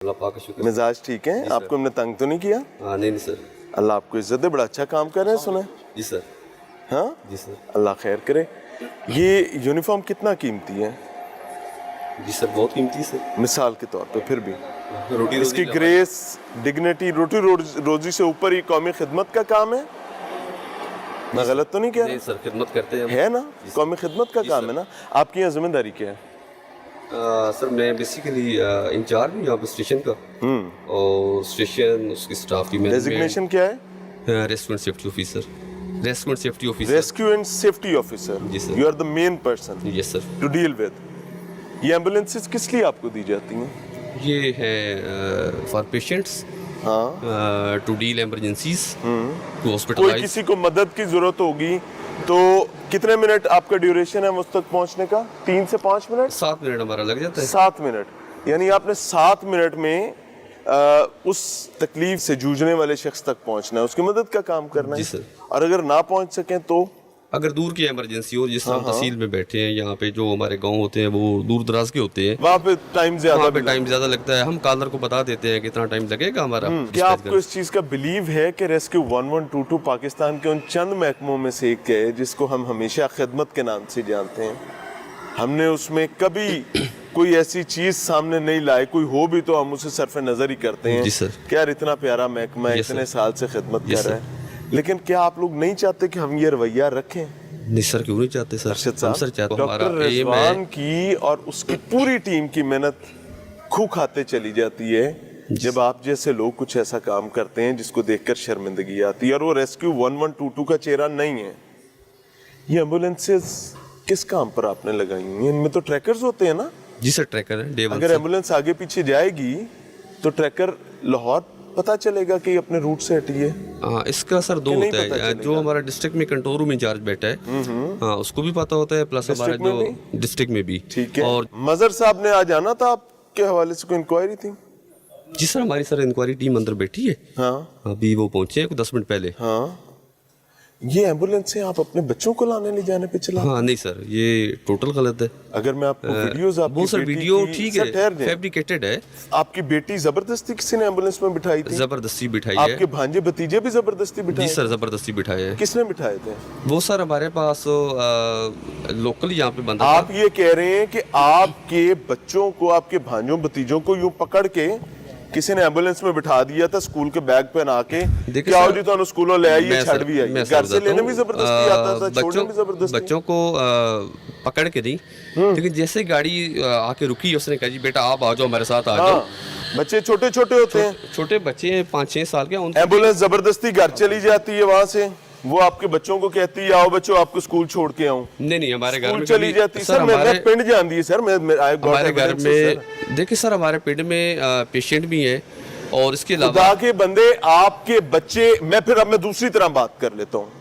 अल्लाह पाक का शुक्र। मिजाज ठीक है? आपको हमने तंग तो नहीं किया? हाँ नहीं सर। अल्लाह आपको इज्जत दे, बड़ा अच्छा काम कर रहे हैं सुने। जी सर। हाँ जी सर। अल्लाह खैर करे। ये यूनिफॉर्म कितना कीमती है? जी सर बहुत कीमती सर। मिसाल के तौर पे फिर भी रोटी इसकी ग्रेस, डिग्निटी, रोटी रोजी से ऊपर ही कौमी खिदमत का काम है। मैं गलत तो नहीं कह नहीं रहा? सर, खिदमत करते हैं हम। है ना, कौमी खिदमत का काम है ना। आपकी यहाँ जिम्मेदारी क्या है? सर मैं बेसिकली इंचार्ज हूँ यहाँ पे स्टेशन का। और स्टेशन उसकी स्टाफ की डेजिग्नेशन क्या है? Restaurant safety officer. Restaurant safety officer. Rescue and safety officer. जी sir. You are the main person yes sir. To deal with. ये एम्बुलेंसेस किस लिए आपको दी जाती हैं? ये है फॉर पेशेंट्स, हाँ, टू डील एमरजेंसीज, टू कोई हॉस्पिटलाइज। किसी को मदद की जरूरत होगी तो कितने मिनट आपका ड्यूरेशन है उस तक पहुंचने का? 3 से 5 मिनट? 7 मिनट हमारा लग जाता है। 7 मिनट, यानी आपने 7 मिनट में उस तकलीफ से जूझने वाले शख्स तक पहुंचना है, उसकी मदद का काम करना है। जी सर। और अगर ना पहुंच सकें तो अगर दूर की इमरजेंसी हो, जिस तरह तहसील में बैठे हैं, यहाँ पे जो हमारे गांव होते हैं वो दूर दराज के होते हैं, वहाँ पे टाइम वहाँ ज्यादा पे टाइम ज्यादा लगता है। हम कॉलर को बता देते हैं कितना टाइम लगेगा हमारा। क्या आपको इस चीज का बिलीव है कि रेस्क्यू 1122 पाकिस्तान के उन चंद महकमों में से एक है जिसको हम हमेशा खिदमत के नाम से जानते हैं? हमने उसमें कभी कोई ऐसी चीज सामने नहीं लाई, कोई हो भी तो हम उसे सरफ नजर ही करते हैं। जी सर। कि यार इतना प्यारा महकमा है, इतने साल से खिदमत कर रहा है। लेकिन क्या आप लोग नहीं चाहते कि हम ये रवैया रखें? नहीं सर, क्यों नहीं चाहते सर? हम सर चाहते, डॉक्टर हमारा एम रिजवान है। की और उसकी पूरी टीम की मेहनत खू खाते चली जाती है जब आप जैसे लोग कुछ ऐसा काम करते हैं जिसको देखकर शर्मिंदगी आती है। और वो रेस्क्यू 1122 का चेहरा नहीं है। ये एम्बुलेंसेस किस काम पर आपने लगाई हुई हैं? इनमें तो ट्रैकर्स होते हैं ना? जी सर, ट्रैकर है डे वन अगर से। एम्बुलेंस आगे पीछे जाएगी तो ट्रैकर लाहौर पता चलेगा कि अपने रूट से हटी है? हाँ, इसका सर दो कि नहीं होता पता है। चलेगा? जो हमारा डिस्ट्रिक्ट में कंट्रोल रूम इंचार्ज बैठा है, हाँ उसको भी पता होता है, प्लस हमारा डिस्ट्रिक्ट में जो डिस्ट्रिक्ट में भी। ठीक है। और मजर साहब ने आज आना था, आपके हवाले से कोई इंक्वायरी थी? जी सर, हमारी सर इंक्वायरी टीम अंदर बैठी है। हाँ अभी वो पहुंचे हैं 10 मिनट पहले। हाँ। ये एम्बुलेंस से आप अपने बच्चों को लाने ले जाने पे चला? हाँ नहीं सर, ये टोटल गलत है। अगर मैं आपको वीडियोस आपकी वो सर बेटी वीडियो की- ठीक सर, है, ठहर जाएं। फैब्रिकेटेड है। आपकी बेटी जबरदस्ती किसी ने एम्बुलेंस में बिठाई थी? जबरदस्ती बिठाई आपके है। भांजे भतीजे भी जबरदस्ती जी बिठाए? सर, जबरदस्ती बिठाए है। किसने बिठाए थे? वो सर हमारे पास लोकल यहाँ पे बंदा आप ये कह रहे हैं कि आपके बच्चों को, आपके भांजों भतीजों को यूं पकड़ के किसी ने एम्बुलेंस में बिठा दिया था, स्कूल के बैग पे ना के देखिए क्या सर, जी तो स्कूलों ले आइए, मैं छड़ सर- भी आइए। मैं घर से समझाता लेने हूँ, भी जबरदस्ती आता था, छोड़ने बच्चों भी जबरदस्ती। बच्चों को पकड़ के नहीं, लेकिन जैसे गाड़ी आके रुकी, उसने कहा जी बेटा आप आ जाओ, हमारे साथ आ जाओ। हाँ, बच्चे छोटे छोटे होते हैं, छोटे बच्चे हैं 5-6 साल के, उनको एम्बुलेंस जबरदस्ती घर चली जाती है, वहां से वो आपके बच्चों को कहती है आओ बच्चों आपको स्कूल छोड़ के आऊं। नहीं हमारे घर स्कूल में चली कभी- जाती। सर सर मैं हमारे पिंड जान दी सर, मैं हमारे घर में देखिए सर, हमारे पिंड में पेशेंट भी हैं और इसके खुदा अलावा के बंदे आपके बच्चे, अब मैं दूसरी तरह बात कर लेता हूँ।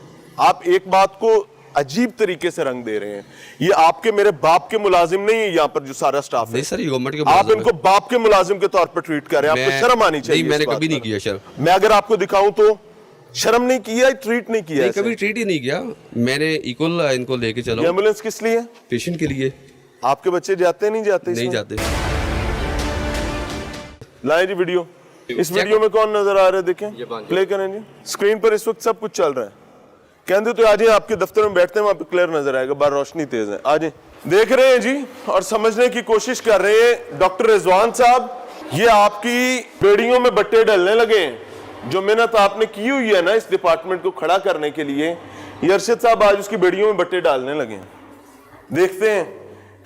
आप एक बात को अजीब तरीके से रंग दे रहे हैं। ये आपके मेरे बाप के मुलाजिम नहीं है यहाँ पर जो सारा स्टाफ है। नहीं सर, ये गवर्नमेंट के आप मुलाजिम इनको हैं। बाप के मुलाजिम के तौर पर ट्रीट कर रहे हैं, आपको मैं- शर्म आनी चाहिए। नहीं, मैंने इस बात कभी नहीं पर। किया सर। मैं अगर आपको दिखाऊं तो शर्म नहीं किया, ट्रीट नहीं किया नहीं, ऐसे? कभी ट्रीट ही नहीं किया मैंने। इक्वल इनको लेके चलो। ये एम्बुलेंस किस लिए? पेशेंट के लिए। आपके बच्चे जाते नहीं जाते नहीं इसमें? जाते। लाएं जी वीडियो। इस वीडियो में कौन नजर आ रहा है? देखें, ये बांध प्ले करें जी। स्क्रीन पर इस वक्त सब कुछ चल रहा है। कहते तो आज आपके दफ्तर में बैठते हैं, वहां पे क्लियर नजर आएगा, बाहर रोशनी तेज है। आज देख रहे हैं जी और समझने की कोशिश कर रहे हैं। डॉक्टर रिजवान साहब, ये आपकी बेड़ियों में बट्टे डलने लगे हैं। जो मेहनत आपने की हुई है ना इस डिपार्टमेंट को खड़ा करने के लिए, ये अरशद साहब आज उसकी बेड़ियों में बट्टे डालने लगे हैं। देखते हैं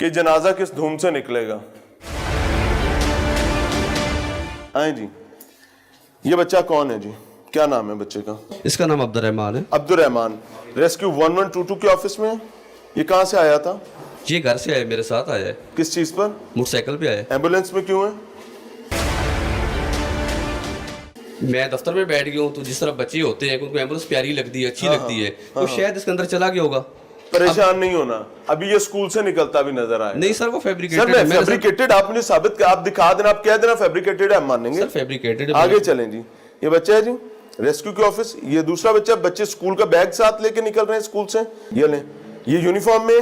कि जनाजा किस धूम से निकलेगा। आए जी। ये बच्चा कौन है जी? क्या नाम है बच्चे का? इसका नाम अब्दुर्रहमान है। अब्दुर्रहमान रेस्क्यू 1122 के ऑफिस में है। ये कहाँ से आया था? ये घर से आया, मेरे साथ आया है, किस चीज पर? मोटरसाइकिल पे आया। एम्बुलेंस में क्यों है? मैं दफ्तर में बैठ गया हूँ, तो जिस तरह बच्चे होते हैं उनको एम्बुलेंस प्यारी लगती है, अच्छी लगती है, तो शायद इसके अंदर चला गया होगा। परेशान नहीं होना, अभी ये स्कूल से निकलता भी नजर आया। नहीं सर, वो सर फैब्रिकेटेड मैं है। मैंने फैब्रिकेटेड, आप मुझे साबित कर, आप दिखा देना, आप कह देना फैब्रिकेटेड है, हम मानेंगे। सर फैब्रिकेटेड है। आगे चलें जी। ये बच्चा है जी रेस्क्यू के ऑफिस। ये दूसरा बच्चा, बच्चे स्कूल का बैग साथ लेके निकल रहे हैं स्कूल से। ये लें, ये यूनिफॉर्म में।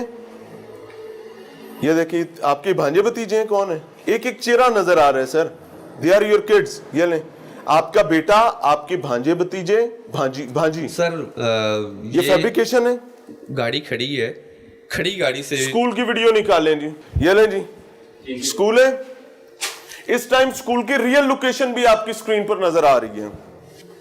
ये देखिए आपके भांजे भतीजे हैं, कौन है? एक एक चेहरा नजर आ रहा है sir. They are your kids. ये लें, आपका बेटा, आपके भांजे भतीजे, भांजी। सर ये फैब्रिकेशन है। गाड़ी खड़ी है, खड़ी गाड़ी से स्कूल की वीडियो निकालें जी। ये लें जी, स्कूल है। इस टाइम स्कूल की रियल लोकेशन भी आपकी स्क्रीन पर नजर आ रही है।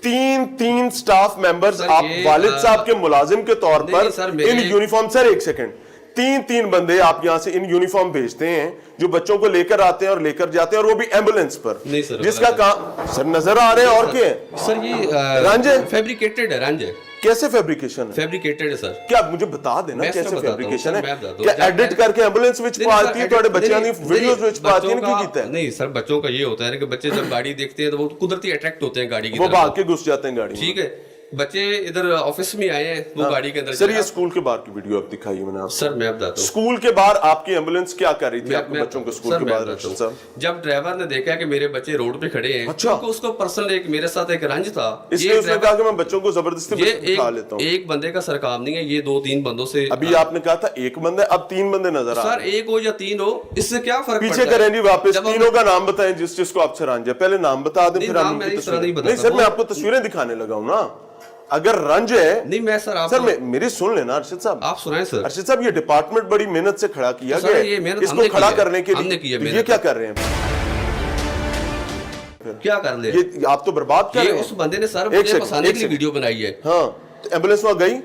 तीन स्टाफ मेंबर्स आप वालिद साहब के मुलाजिम के तौर पर इन यूनिफॉर्म, सर एक सेकंड, तीन बंदे आप यहां से इन यूनिफॉर्म भेजते हैं जो बच्चों को लेकर आते हैं और लेकर जाते हैं, और वो भी एम्बुलेंस पर, नहीं सर, जिसका काम सर नजर आ रहे हैं। और क्या है सर? ये रंज है, फैब्रिकेटेड है। रंज है। कैसे फैब्रिकेशन है? फैब्रिकेटेड है सर। क्या मुझे बता देना कैसे फैब्रिकेशन है? क्या क्या एडिट करके एम्बुलेंस विच पाती है ਤੁਹਾਡੇ ਬੱਚਿਆਂ ਦੀ वीडियोस विच पाती है? ਕੀ ਕੀਤਾ है? नहीं सर, बच्चों का ये होता है कि बच्चे जब गाड़ी देखते हैं तो वो कुदरती अट्रैक्ट होते हैं गाड़ी की वो तरफ, भाग के घुस जाते हैं गाड़ी में। ठीक है। बच्चे इधर ऑफिस में आए हैं, वो गाड़ी के अंदर। सर ये स्कूल के बाहर की वीडियो आप दिखाइए मैंने आपको। सर मैं बताता हूँ, स्कूल के बाहर आपकी एम्बुलेंस क्या कर रही थी आपके बच्चों को स्कूल के बाहर? जब ड्राइवर ने देखा कि मेरे बच्चे रोड पे खड़े हैं, अच्छा, उसको पर्सनल एक मेरे साथ एक रंज था, इसलिए उसने कहा कि मैं बच्चों को जबरदस्ती बिठा लेता हूं। एक बंदे का सर काम नहीं है, ये 2-3 बंदों से। अभी आपने कहा था एक बंदा, अब 3 बंदे नजर आ रहे हैं। सर एक हो या 3 हो, इससे क्या फर्क पीछे करें जी वापस। तीनों का नाम बताएं जिसको आपसे रंज है। पहले नाम बता दें, फिर हम नहीं सर मैं आपको तस्वीरें दिखाने लगा हूं ना। अगर रंज है, नहीं मैं सर, आप सर मेरी सुन लेना अरशद साहब, आप सुनाएं सर। अरशद साहब ये डिपार्टमेंट बड़ी मेहनत से खड़ा किया गया है, इसको खड़ा करने के लिए ये क्या कर रहे हैं? क्या कर ले? ये आप तो बर्बाद कर रहे हैं। उस बंदे ने सर मुझे फंसाने के लिए वीडियो बनाई है। हाँ, तो एम्बुलेंस वहां गई?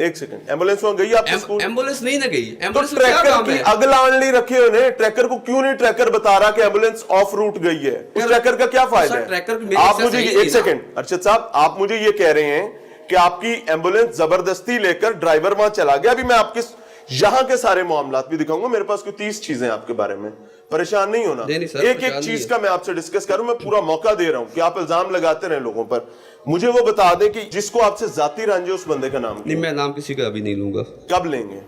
एक सेकंड, एम्बुलेंस वहां गई आपके स्कूल? एम्बुलेंस नहीं ना गई। तो ट्रैकर की अगलान नहीं रखे उन्हें, ट्रैकर को क्यों नहीं ट्रैकर बता रहा कि एम्बुलेंस ऑफ रूट गई है? उस ट्रैकर का क्या फायदा है? आप मुझे एक सेकंड अरशद साहब, आप मुझे ये कह रहे हैं कि आपकी एम्बुलेंस जबरदस्ती लेकर ड्राइवर वहां चला गया। अभी मैं आपके यहां के सारे मामलात भी दिखाऊंगा। मेरे पास कोई 30 चीजें आपके बारे में, परेशान नहीं होना। एक एक चीज का मैं आपसे डिस्कस करूं, मैं पूरा मौका दे रहा हूं कि आप इल्जाम लगाते रहे लोगों पर। मुझे वो बता दें कि जिसको आपसे जाती रंज है उस बंदे का नाम नहीं, मैं नाम किसी का अभी नहीं लूंगा। कब लेंगे?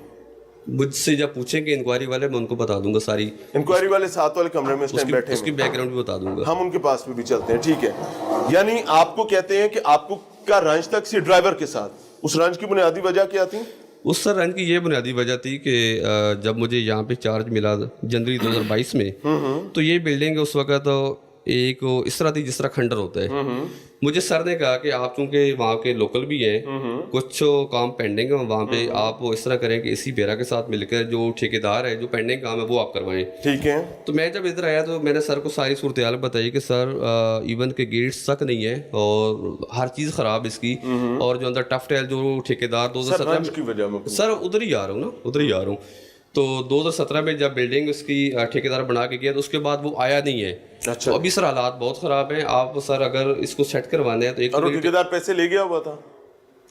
मुझसे जब पूछेंगे इंक्वायरी वाले, मैं उनको बता दूंगा सारी। इंक्वायरी वाले साथ वाले कमरे में इस टाइम बैठे हैं, उसकी बैकग्राउंड भी बता दूंगा। हम उनके पास भी चलते हैं, ठीक है। यानी आपको कहते हैं कि आपको का रंज तक सी ड्राइवर के साथ, उस रंज की बुनियादी वजह क्या थी? उस सर रंज की ये बुनियादी वजह थी कि जब मुझे यहाँ पे चार्ज मिला जनवरी 2022 में, तो ये बिल्डिंग उस वक्त तो एक इस तरह थी जिस तरह खंडर होता है। मुझे सर ने कहा कि आप चूंकि वहाँ के लोकल भी हैं, कुछ काम पेंडिंग है वहाँ पे, आप इस तरह करें कि इसी बेरा के साथ मिलकर जो ठेकेदार है, जो पेंडिंग काम है वो आप करवाएं। ठीक है। तो मैं जब इधर आया तो मैंने सर को सारी सूरत हाल बताई कि सर इवन के गेट्स तक नहीं है और हर चीज़ ख़राब इसकी, और जो अंदर टफ टेल जो ठेकेदार 2017 की वजह में, सर उधर ही आ रहा हूँ ना, उधर ही आ रहा हूँ। तो 2017 में जब बिल्डिंग उसकी ठेकेदार बना के गया तो उसके बाद वो आया नहीं है। अच्छा। अभी सर हालात बहुत ख़राब हैं। आप सर अगर इसको सेट करवाने हैं तो एक और ठेकेदार पैसे ले गया हुआ था,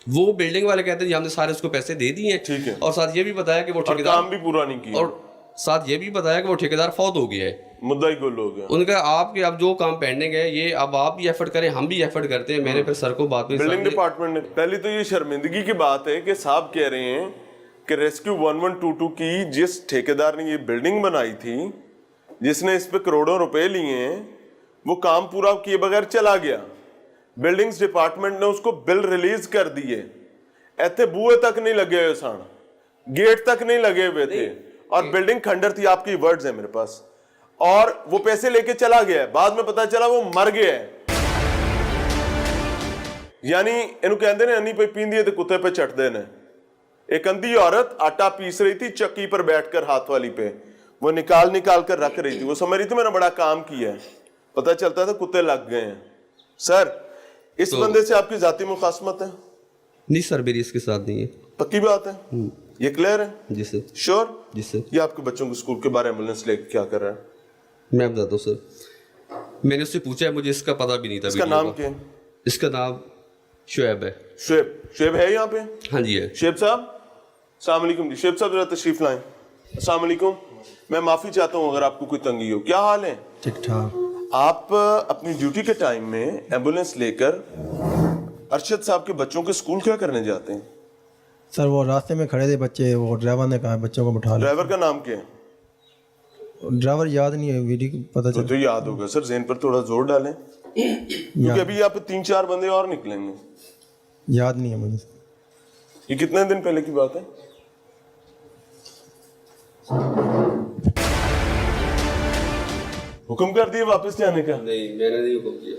वो बिल्डिंग वाले कहते हैं हमने सारे उसको पैसे दे दिए हैं। ठीक है। और साथ ये भी बताया कि वो ठेकेदार काम भी पूरा नहीं किया, और साथ ये भी बताया कि वो ठेकेदार फौत हो गया है। मुद्दा ही गुल हो गया। उनका आपके अब जो काम पेंडिंग है ये अब आप भी एफर्ट करें, हम भी एफर्ट करते हैं। मैंने फिर सर को बात में, बिल्डिंग डिपार्टमेंट ने, पहली तो ये शर्मिंदगी की बात है कि साहब कह रहे हैं कि रेस्क्यू 1122 की जिस ठेकेदार ने ये बिल्डिंग बनाई थी, जिसने इस पे करोड़ों रुपए लिए हैं, वो काम पूरा किए बगैर चला गया। बिल्डिंग्स डिपार्टमेंट ने उसको बिल रिलीज कर दिए, ऐसे बूहे तक नहीं लगे हुए सन, गेट तक नहीं लगे हुए थे, और बिल्डिंग खंडर थी। आपकी वर्ड्स है मेरे पास। और वो पैसे लेके चला गया है, बाद में पता चला वो मर गया है। यानी इन्हों कहते ने अन्नी पे पींदी ते कुत्ते पे चटते ने। एक अंधी औरत आटा पीस रही थी चक्की पर बैठकर, हाथ वाली पे, वो निकाल कर रख रही थी। वो समझ रही थी मैंने बड़ा काम किया है, पता चलता था कुत्ते लग गए हैं। सर इस बंदे से आपकी जाती मुखासमत है? नहीं सर, मेरी इसके साथ नहीं है। पक्की बात है? ये क्लियर है? जी सर। श्योर? जी सर। ये आपके बच्चों को स्कूल के बारे एम्बुलेंस लेके क्या कर रहा है? मैं बताता हूँ सर। मैंने उससे पूछा है, मुझे इसका पता भी नहीं था। इसका नाम क्या है? इसका नाम शुएब है। शुएब है यहाँ पे? हाँ जी है। शुएब साहब, अस्सलाम वालेकुम जी। शुएब साहब जरा तशरीफ लाएं। अस्सलाम वालेकुम। मैं माफी चाहता हूँ अगर आपको कोई तंगी हो। क्या हाल है? ठीक ठाक। आप अपनी ड्यूटी के टाइम में एम्बुलेंस लेकर अरशद साहब के बच्चों के स्कूल क्या करने जाते हैं? सर वो रास्ते में खड़े थे बच्चे, वो ड्राइवर ने कहा बच्चों को बिठा लो। ड्राइवर का नाम क्या है? ड्राइवर याद नहीं है, वीडियो पता चला। तो याद होगा सर, ज़हन पर थोड़ा जोर डालें, क्योंकि अभी यहाँ पे 3-4 बंदे और निकलेंगे। याद नहीं है मुझे। ये कितने दिन पहले की बात है? हुक्म कर दिए वापस जाने का? नहीं, मैंने नहीं हुक्म किया।